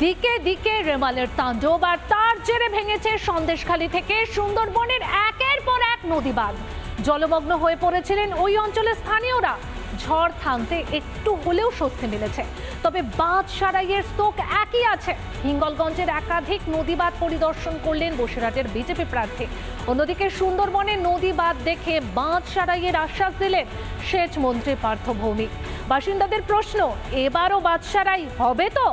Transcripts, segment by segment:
দিকে দিকে রেমালের তাণ্ডব, আর তার জেরে ভেঙেছে সন্দেশখালী থেকে সুন্দরবনের একের পর এক নদী বাঁধ। জলমগ্ন হয়ে পড়েছিলেন ওই অঞ্চলের স্থানীয়রা। ঝড় থামতে একটু হলেও স্বস্তি মিলেছে, তবে বাঁধ সারাইয়ের স্তোক একই আছে। হিঙ্গলগঞ্জের একাধিক নদী বাঁধ পরিদর্শন করলেন বসিরহাটের বিজেপি প্রার্থী। অন্যদিকে সুন্দরবনের নদী বাঁধ দেখে বাঁধ সারাইয়ের আশ্বাস দিলেন সেচ মন্ত্রী পার্থ ভৌমিক। বাসিন্দাদের প্রশ্ন, এবারও বাঁধ সারাই হবে তো?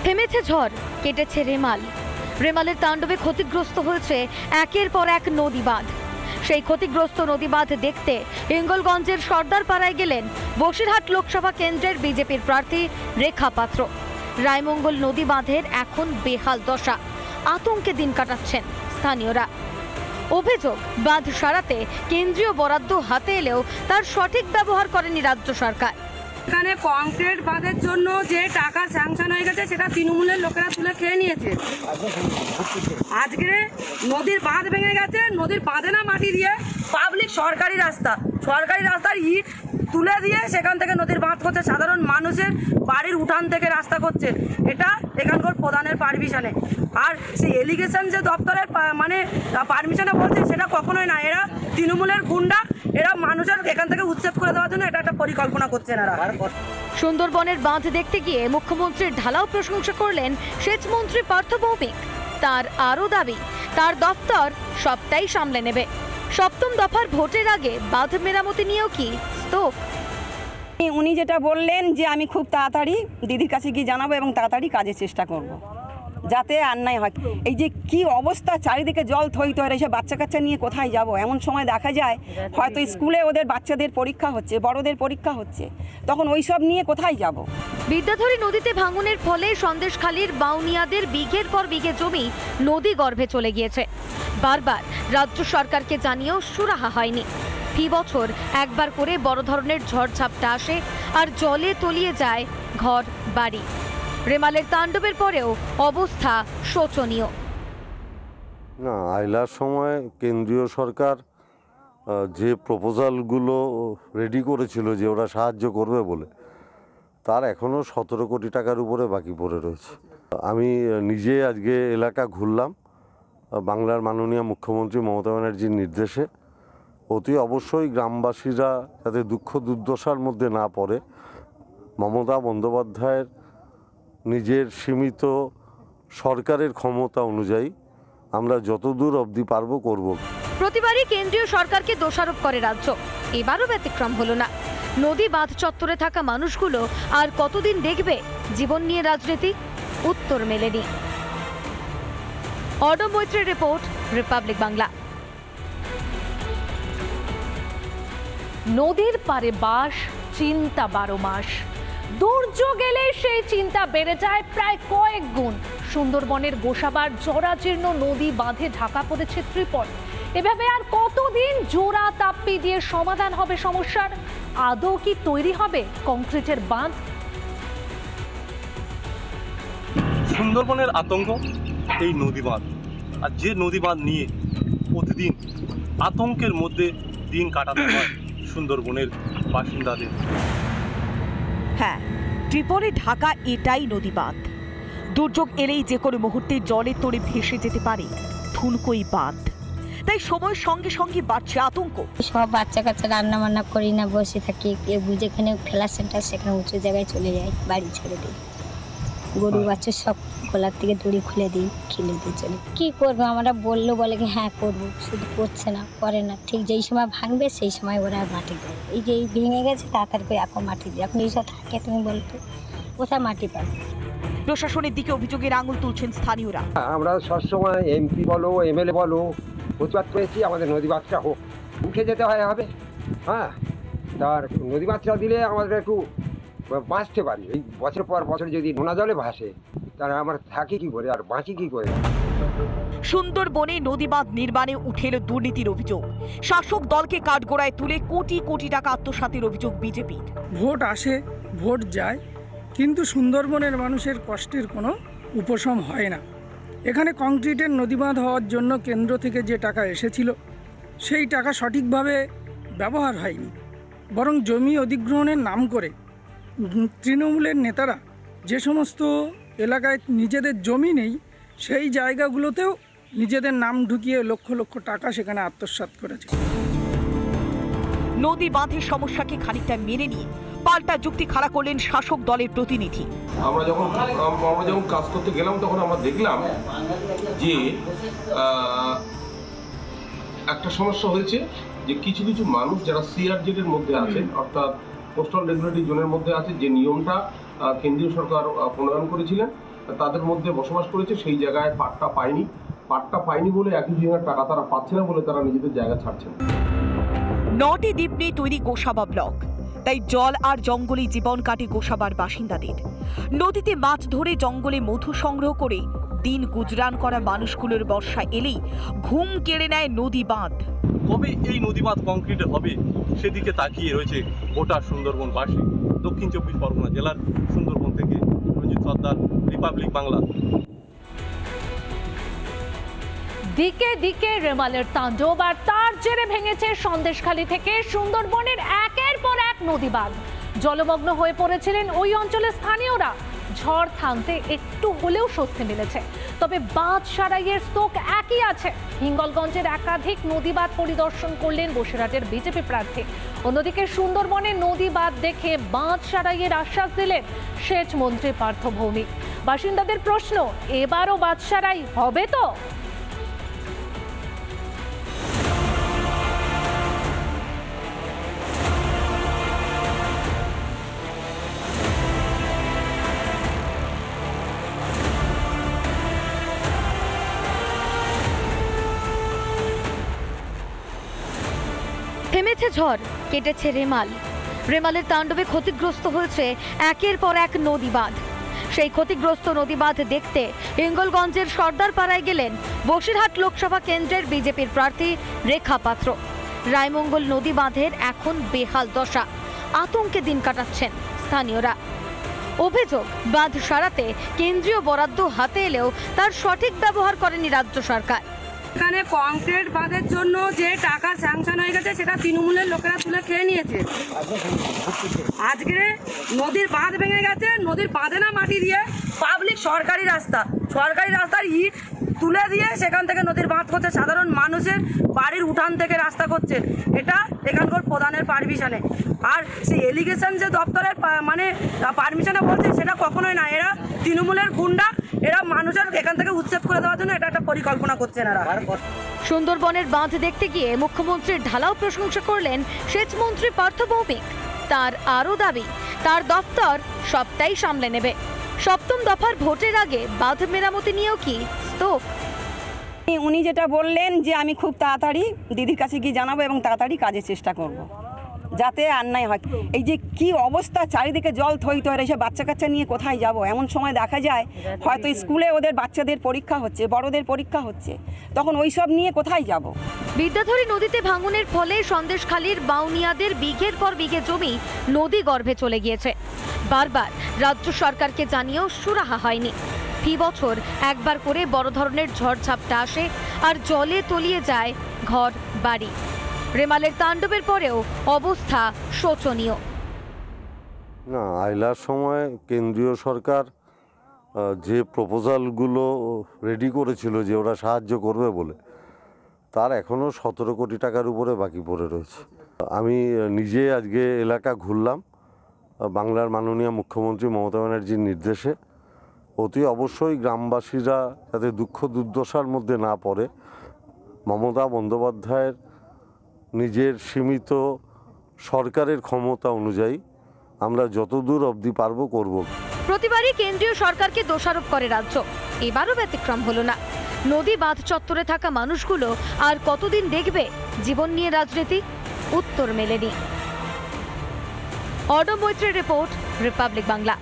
থেমেছে ঝড়, কেটেছে রেমাল। রেমালের তাণ্ডবে ক্ষতিগ্রস্ত হয়েছে একের পর এক নদী বাঁধ। সেই ক্ষতিগ্রস্ত নদী বাঁধ দেখতে হিঙ্গলগঞ্জের সর্দারপাড়ায় গেলেন বসিরহাট লোকসভা কেন্দ্রের বিজেপির প্রার্থী রেখা পাত্র। রায়মঙ্গল নদী বাঁধের এখন বেহাল দশা, আতঙ্কে দিন কাটাচ্ছেন স্থানীয়রা। অভিযোগ, বাঁধ সারাতে কেন্দ্রীয় বরাদ্দ হাতে এলেও তার সঠিক ব্যবহার করেনি রাজ্য সরকার। এখানে কংক্রিট বাঁধের জন্য যে টাকা স্যাংশন হয়ে গেছে সেটা তৃণমূলের লোকেরা তুলে খেয়ে নিয়েছে। আজকে নদীর বাঁধ ভেঙে গেছে, নদীর বাঁধে না মাটি দিয়ে পাবলিক সরকারি রাস্তার ইট তুলে দিয়ে সেখান থেকে নদীর বাঁধ করছে, সাধারণ মানুষের বাড়ির উঠান থেকে রাস্তা করছে। এটা এখানকার প্রধানের পারমিশনে। আর সেই এলিগেশন যে দপ্তরের মানে পারমিশনে বলছে সেটা কখনোই না। এরা তৃণমূলের গুন্ডা, এরা মানুষের এখান থেকে উচ্ছেদ করে দেওয়ার জন্য এটা একটা পরিকল্পনা করছেন এরা। সুন্দরবনের বাঁধ দেখতে গিয়ে মুখ্যমন্ত্রীর ঢালাও প্রশংসা করলেন সেচ মন্ত্রী পার্থ ভৌমিক। তার আরও দাবি, তার দপ্তর সবটাই সামলে নেবে। সপ্তম দফার ভোটের আগে বাঁধ মেরামতি নিয়েও কি স্তোক? উনি যেটা বললেন যে আমি খুব তাড়াতাড়ি দিদির কাছে গিয়ে জানাবো এবং তাড়াতাড়ি কাজের চেষ্টা করব, যাতে অন্যায় হয়। এই যে কি অবস্থা, চারিদিকে জল থই থই, এসব বাচ্চা কাচ্চা নিয়ে কোথায় যাব? এমন সময় দেখা যায় হয়তো স্কুলে ওদের বাচ্চাদের পরীক্ষা হচ্ছে, বড়দের পরীক্ষা হচ্ছে, তখন ওই সব নিয়ে কোথায় যাব? বিদ্যাধরী নদীতে ভাঙনের ফলে সন্দেশখালীর বাউনিয়াদের বিঘের পর বিঘে জমি নদী গর্ভে চলে গিয়েছে। বারবার রাজ্য সরকারকে জানিয়েও সুরাহা হয়নি। ফি বছর একবার করে বড় ধরনের ঝড়ঝাপটা আসে আর জলে তলিয়ে যায় ঘর বাড়ি। রেমালের তাণ্ডবের পরেও অবস্থা শোচনীয়। না, আইলার সময় কেন্দ্রীয় সরকার যে প্রপোজালগুলো রেডি করেছিল যে ওরা সাহায্য করবে বলে, তার এখনও 17 কোটি টাকার উপরে বাকি পড়ে রয়েছে। আমি নিজে আজকে এলাকা ঘুরলাম বাংলার মাননীয় মুখ্যমন্ত্রী মমতা ব্যানার্জির নির্দেশে। অতি অবশ্যই গ্রামবাসীরা যাতে দুঃখ দুর্দশার মধ্যে না পড়ে, মমতা বন্দ্যোপাধ্যায়ের নিজের সীমিত সরকারের ক্ষমতা অনুযায়ী আমরা যতদূর অবধি পারবো করব। প্রতিবারই কেন্দ্রীয় সরকারকে দোষারোপ করে রাজ্য, এবারও ব্যতিক্রম হলো না। নদী বাঁধ চত্বরে থাকা মানুষগুলো আর কতদিন দেখবে জীবন নিয়ে রাজনীতি? উত্তর মেলেনি। অর্ণব মৈত্রের রিপোর্ট, রিপাবলিক বাংলা। নদীর পারে বাস, চিন্তা 12 মাস। দুর্যোগ এলে সেই চিন্তা বেড়ে যায় প্রায় কয়েক গুণ। সুন্দরবনের গোসাবার জরাজীর্ণ নদী বাঁধে ঢাকা পড়েছে ত্রিপল। এভাবে আর কতদিন জোড়া তাপ্পি দিয়ে সমাধান হবে সমস্যার? আদৌ কি তৈরি হবে কংক্রিটের বাঁধ? সুন্দরবনের আতঙ্ক এই নদী বাঁধ, আর যে নদী বাঁধ নিয়ে প্রতিদিন আতঙ্কের মধ্যে দিন কাটাতে হয় সুন্দরবনের বাসিন্দাদের। হ্যাঁ, ত্রিপলে ঢাকা এটাই নদী বাঁধ। দুর্যোগ এলেই যে কোনো মুহূর্তে জলের তোড়ে ভেসে যেতে পারে থুনকই বাঁধ। তাই সময়ের সঙ্গে সঙ্গে বাড়ছে আতঙ্ক। সব বাচ্চা কাচ্চা রান্না বান্না করি না, বসে থাকি, যেখানে খেলার সেন্টার সেখানে উঁচু জায়গায় চলে যাই, বাড়ি ছেড়ে দিই। গরু বাচ্চা সব গলার থেকে দড়ি খুলে দিই, খেলে দিয়ে চলে। কী করবো, আমরা বললো বলে কি হ্যাঁ করবো, শুধু করছে না, করে না। ঠিক যেই সময় ভাঙবে সেই সময় ওরা মাটি দেয়। এই যে ভেঙে গেছে তাড়াতাড়ি করে এখন মাটি দিয়ে, এখন এইসব থাকে, তুমি বলতো কোথায় মাটি পাবে? প্রশাসনের দিকে অভিযোগের আঙুল তুলছেন স্থানীয়রা। আমরা সবসময় এমপি বলো এমএলএ বলো প্রতিবাদ করেছি আমাদের নদী বাঁধটা হোক, উঠে যেতে হয় হবে। হ্যাঁ, তার নদী বাঁধটা দিলে আমাদের একটু বাঁচতে পারি। এই বছর পর বছর যদি নোনা জলে ভাসে তাহলে আমরা থাকি কী করে আর বাঁচি কী করে? সুন্দরবনে নদীবাঁধ নির্মাণে উঠে এলো দুর্নীতির অভিযোগ। শাসক দলকে কাঠগড়ায় তুলে কোটি কোটি টাকা আত্মসাতের অভিযোগ বিজেপির। ভোট আসে, ভোট যায়, কিন্তু সুন্দরবনের মানুষের কষ্টের কোনো উপশম হয় না। এখানে কংক্রিটের নদীবাঁধ হওয়ার জন্য কেন্দ্র থেকে যে টাকা এসেছিল সেই টাকা সঠিকভাবে ব্যবহার হয়নি, বরং জমি অধিগ্রহণের নাম করে তৃণমূলের নেতারা যে সমস্ত এলাকায় নিজেদের জমি নেই সেই জায়গাগুলোতেও নিজেদের নাম ঢুকিয়ে লক্ষ লক্ষ টাকা সেখানে আত্মসাৎ করেছে। নদী বাঁধের সমস্যাকে খানিকটা মেনে নিয়ে পাল্টা যুক্তি খাড়া করলেন শাসক দলের প্রতিনিধি। আমরা যখন কাজ করতে গেলাম তখন আমরা দেখলাম যে একটা সমস্যা হয়েছে যে কিছু কিছু মানুষ যারা সিআরজেড এর মধ্যে আছেন, অর্থাৎ কোস্টাল রেগুলেটরি জোনের মধ্যে আছে, যে নিয়মটা কেন্দ্রীয় সরকার প্রণয়ন করেছিলেন তাদের মধ্যে বসবাস করেছে, সেই জায়গায় পাট্টা পায়নি বলে 21,000 টাকা তারা পাচ্ছে না বলে তারা নিজেদের জায়গা ছাড়ছেন। 9টি দ্বীপ নিয়ে তৈরি গোসাবা ব্লক, তাই জল আর জঙ্গলে জীবন কাটে গোসাবার বাসিন্দাদের। নদীতে মাছ ধরে জঙ্গলে মধু সংগ্রহ করে দিন গুজরান করা মানুষগুলোর বর্ষা এলেই ঘুম কেড়ে নেয় নদী বাঁধ। কবে এই নদী বাঁধ কংক্রিটে হবে সেদিকে তাকিয়ে রয়েছে গোটা সুন্দরবনবাসী। দক্ষিণ 24 পরগনা জেলার সুন্দরবন থেকে রঞ্জিত সর্দার, রিপাবলিক বাংলা। দিকে দিকে রেমালের তাণ্ডব, আর তার জেরে ভেঙেছে সন্দেশখালী থেকে সুন্দরবনের একের পর এক নদীবাঁধ। জলমগ্ন হয়ে পড়েছিলেন ওই অঞ্চলের স্থানীয়রা। ঝড় থামতে একটু হলেও স্বস্তি মিলেছে, তবে বাঁধ সারাইয়ের স্তোক একই আছে। হিঙ্গলগঞ্জের একাধিক নদীবাঁধ পরিদর্শন করলেন বসিরহাটের বিজেপি প্রার্থী। অন্যদিকে সুন্দরবনের নদীবাঁধ দেখে বাঁধ সারাইয়ের আশ্বাস দিলেন সেচ মন্ত্রী পার্থ ভৌমিক। বাসিন্দাদের প্রশ্ন, এবারও বাঁধ সারাই হবে তো? থেমেছে ঝড়, কেটেছে রেমাল। রেমালের তাণ্ডবে ক্ষতিগ্রস্ত হয়েছে একের পর এক নদীবাঁধ। সেই ক্ষতিগ্রস্ত নদীবাঁধ দেখতে হিঙ্গলগঞ্জের সর্দার পাড়ায় গেলেন বসিরহাট লোকসভা কেন্দ্রের বিজেপির প্রার্থী রেখা পাত্র। রায়মঙ্গল নদী বাঁধের এখন বেহাল দশা, আতঙ্কে দিন কাটাচ্ছেন স্থানীয়রা। অভিযোগ, বাঁধ সারাতে কেন্দ্রীয় বরাদ্দ হাতে এলেও তার সঠিক ব্যবহার করেনি রাজ্য সরকার। এখানে কংক্রিট বাঁধের জন্য যে টাকা স্যাংশন হয়ে গেছে সেটা তৃণমূলের লোকেরা তুলে খেয়ে নিয়েছে। আজকে নদীর বাঁধ ভেঙে গেছে, নদীর বাঁধে না মাটি দিয়ে পাবলিক সরকারি রাস্তার ইট তুলে দিয়ে সেখান থেকে নদীর বাঁধ করছে, সাধারণ মানুষের বাড়ির উঠান থেকে রাস্তা করছে। এটা এখানকার প্রধানের পারমিশনে, আর সেই এলিগেশন যে দপ্তরের মানে পারমিশনে বলছে সেটা কখনোই না। এরা তৃণমূলের গুন্ডা, এরা মানুষের এখান থেকে উচ্ছেদ করে দেওয়ার জন্য এটা একটা পরিকল্পনা করছেন এরা। সুন্দরবনের বাঁধ দেখতে গিয়ে মুখ্যমন্ত্রীর ঢালাও প্রশংসা করলেন সেচ মন্ত্রী পার্থ ভৌমিক। তার আরও দাবি, তার দপ্তর সবটাই সামলে নেবে। সপ্তম দফার ভোটের আগে বাঁধ মেরামতি নিয়েও কি স্তোক? উনি যেটা বললেন যে আমি খুব তাড়াতাড়ি দিদির কাছে গিয়ে জানাবো এবং তাড়াতাড়ি কাজের চেষ্টা করব, যাতে আর নাই হয়। এই যে কি অবস্থা, চারিদিকে জল থই থই, এসে বাচ্চা কাচ্চা নিয়ে কোথায় যাব? এমন সময় দেখা যায় হয়তো স্কুলে ওদের বাচ্চাদের পরীক্ষা হচ্ছে, বড়দের পরীক্ষা হচ্ছে, তখন ওই সব নিয়ে কোথায় যাব? বিদ্যাধরী নদীতে ভাঙনের ফলে সন্দেশখালীর বাউনিয়াদের বিঘের পর বিঘে জমি নদী গর্ভে চলে গিয়েছে। বারবার রাজ্য সরকারকে জানিয়েও সুরাহা হয়নি। ফি বছর একবার করে বড় ধরনের ঝড়ঝাপটা আসে আর জলে তলিয়ে যায় ঘর বাড়ি। রেমালের তাণ্ডবের পরেও অবস্থা শোচনীয়। না, আইলার সময় কেন্দ্রীয় সরকার যে প্রপোজালগুলো রেডি করেছিল যে ওরা সাহায্য করবে বলে, তার এখনও 17 কোটি টাকার উপরে বাকি পড়ে রয়েছে। আমি নিজে আজকে এলাকা ঘুরলাম বাংলার মাননীয় মুখ্যমন্ত্রী মমতা ব্যানার্জির নির্দেশে। অতি অবশ্যই গ্রামবাসীরা যাতে দুঃখ দুর্দশার মধ্যে না পড়ে, মমতা বন্দ্যোপাধ্যায়ের নিজের সীমিত সরকারের ক্ষমতা অনুযায়ী আমরা যতদূর অবধি পারবো করব। প্রতিবারই কেন্দ্রীয় সরকারকে দোষারোপ করে রাজ্য, এবারও ব্যতিক্রম হলো না। নদী বাঁধ চত্বরে থাকা মানুষগুলো আর কতদিন দেখবে জীবন নিয়ে রাজনীতি? উত্তর মেলেনি। অর্ণব মৈত্রের রিপোর্ট, রিপাবলিক বাংলা।